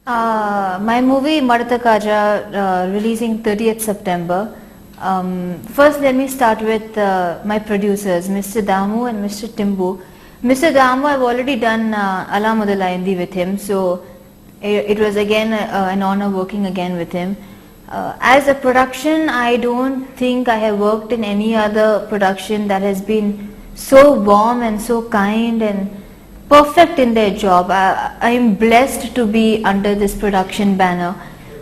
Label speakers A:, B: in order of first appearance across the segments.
A: My movie Maratha Kaja releasing 30th September. First, let me start with my producers, Mr. Damu and Mr. Timbu. Mr. Damu, I've already done Ala Modalayindi with him, so it was again an honor working again with him. As a production, I don't think I have worked in any other production that has been so warm and so kind and perfect in their job. I am blessed to be under this production banner.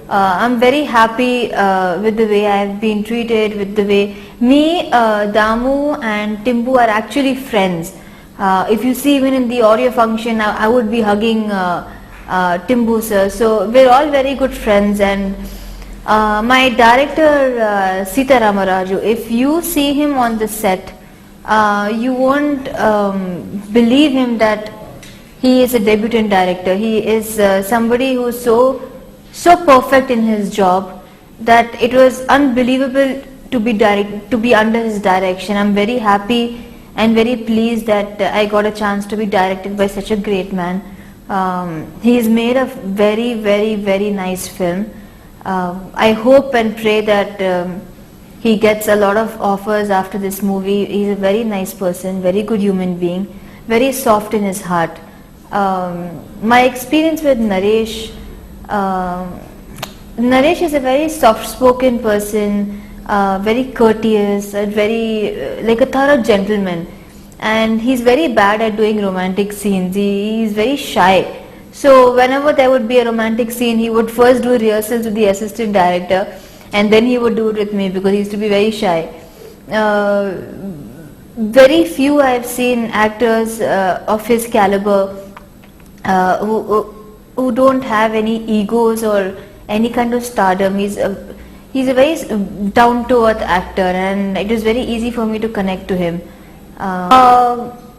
A: I'm very happy with the way I've been treated, with the way Damu and Timbu are actually friends. If you see even in the audio function, I would be hugging Timbu sir. So we're all very good friends, and my director Sita Ramaraju, if you see him on the set, you won't believe him that he is a debutant director. He is somebody who is so perfect in his job that it was unbelievable to be under his direction. I'm very happy and very pleased that I got a chance to be directed by such a great man. He has made a very, very, very nice film. I hope and pray that he gets a lot of offers after this movie. He's a very nice person, very good human being, very soft in his heart. My experience with Naresh, Naresh is a very soft-spoken person, very courteous, very like a thorough gentleman, and he's very bad at doing romantic scenes. He's very shy. So whenever there would be a romantic scene, he would first do rehearsals with the assistant director, and then he would do it with me because he used to be very shy. Very few I have seen actors of his caliber who don't have any egos or any kind of stardom. He's a very down-to-earth actor, and it was very easy for me to connect to him.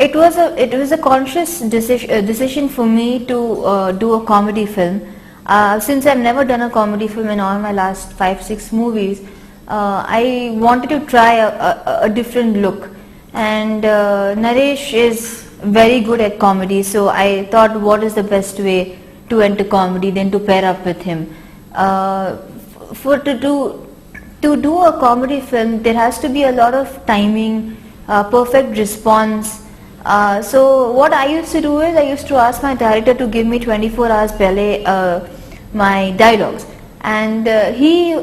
A: It was a conscious decision for me to do a comedy film. Since I've never done a comedy film in all my last 5-6 movies, I wanted to try a different look, and Naresh is very good at comedy, so I thought, what is the best way to enter comedy than to pair up with him. To do a comedy film, there has to be a lot of timing, perfect response. So what I used to do is, I used to ask my director to give me 24 hours pehle my dialogues, and he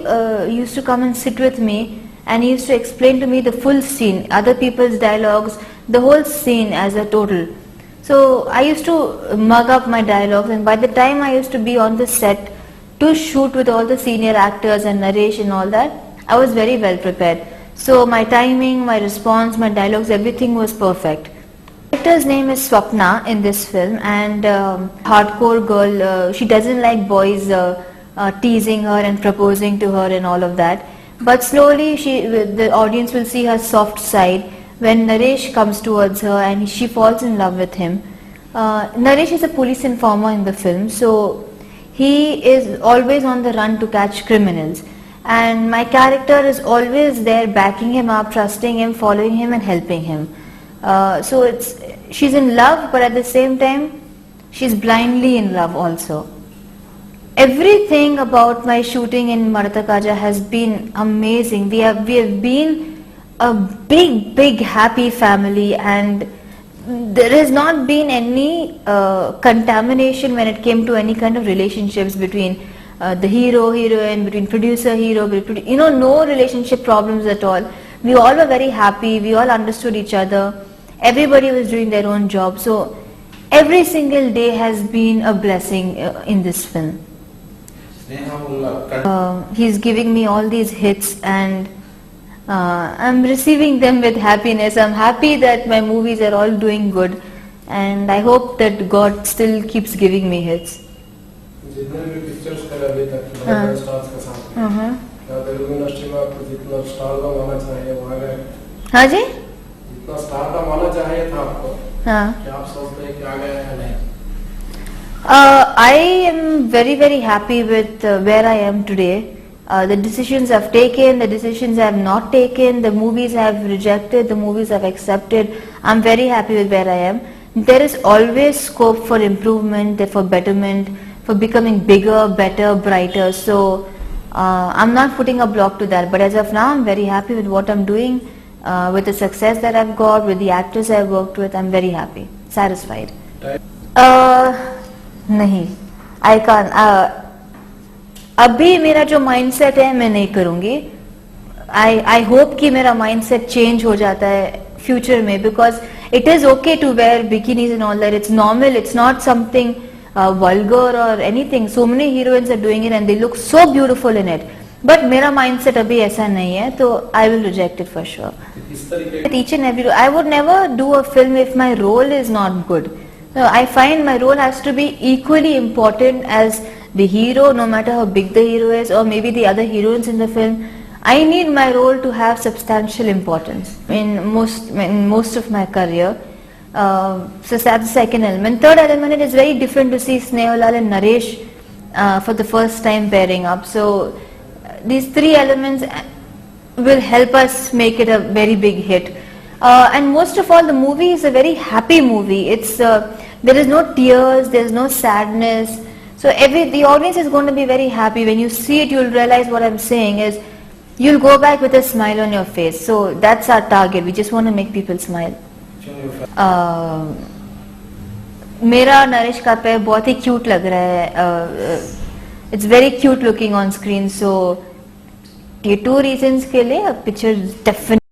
A: used to come and sit with me, and he used to explain to me the full scene, other people's dialogues, the whole scene as a total. So I used to mug up my dialogues, and by the time I used to be on the set to shoot with all the senior actors and Naresh and all that, I was very well prepared. So my timing, my response, my dialogues, everything was perfect. The actor's name is Swapna in this film, and hardcore girl. She doesn't like boys teasing her and proposing to her and all of that. But slowly the audience will see her soft side when Naresh comes towards her and she falls in love with him. Naresh is a police informer in the film, so he is always on the run to catch criminals. And my character is always there backing him up, trusting him, following him and helping him. So she's in love, but at the same time she's blindly in love also. Everything about my shooting in Maratha Kaja has been amazing. We have been a big happy family, and there has not been any contamination when it came to any kind of relationships between the hero, heroine, between producer, hero, no relationship problems at all. We all were very happy, we all understood each other, everybody was doing their own job. So every single day has been a blessing in this film. He's giving me all these hits, and I'm receiving them with happiness. I'm happy that my movies are all doing good, and I hope that God still keeps giving me hits.
B: जितने भी pictures कर अभी तक बड़े stars के साथ क्या Telugu industry में आपको जितना स्टार का माना चाहिए वहाँ गए?
A: हाँ जी,
B: जितना स्टार का माना चाहिए था आपको, क्या आप सोचते हैं कि आ गए या नहीं?
A: I am very happy with where I am today. The decisions I've taken, the decisions I've not taken, the movies I've rejected, the movies I've accepted, I'm very happy with where I am. There is always scope for improvement, for betterment, for becoming bigger, better, brighter. So I'm not putting a block to that. But as of now, I'm very happy with what I'm doing, with the success that I've got, with the actors I've worked with. I'm very happy, satisfied. नहीं, I can't. अभी मेरा जो mindset है मैं नहीं करूँगी. I hope कि मेरा mindset change हो जाता है future में, because it is okay to wear bikinis and all that. It's normal. It's not something vulgar or anything. So many heroines are doing it and they look so beautiful in it. But मेरा mindset अभी ऐसा नहीं है, तो I will reject it for sure. Each and every, I would never do a film if my role is not good. So I find my role has to be equally important as the hero, no matter how big the hero is, or maybe the other heroines in the film. I need my role to have substantial importance in most of my career. So that's the second element. Third element, it is very different to see Snehalal and Naresh for the first time pairing up. So these three elements will help us make it a very big hit. And most of all, the movie is a very happy movie. It's there is no tears, there is no sadness. So the audience is going to be very happy. When you see it, you'll realize what I'm saying is, you'll go back with a smile on your face. So that's our target. We just want to make people smile. मेरा नरेश का पैर बहुत ही cute लग रहा है. It's very cute looking on screen. So ये 2 reasons के लिए पिक्चर डेफिनेटली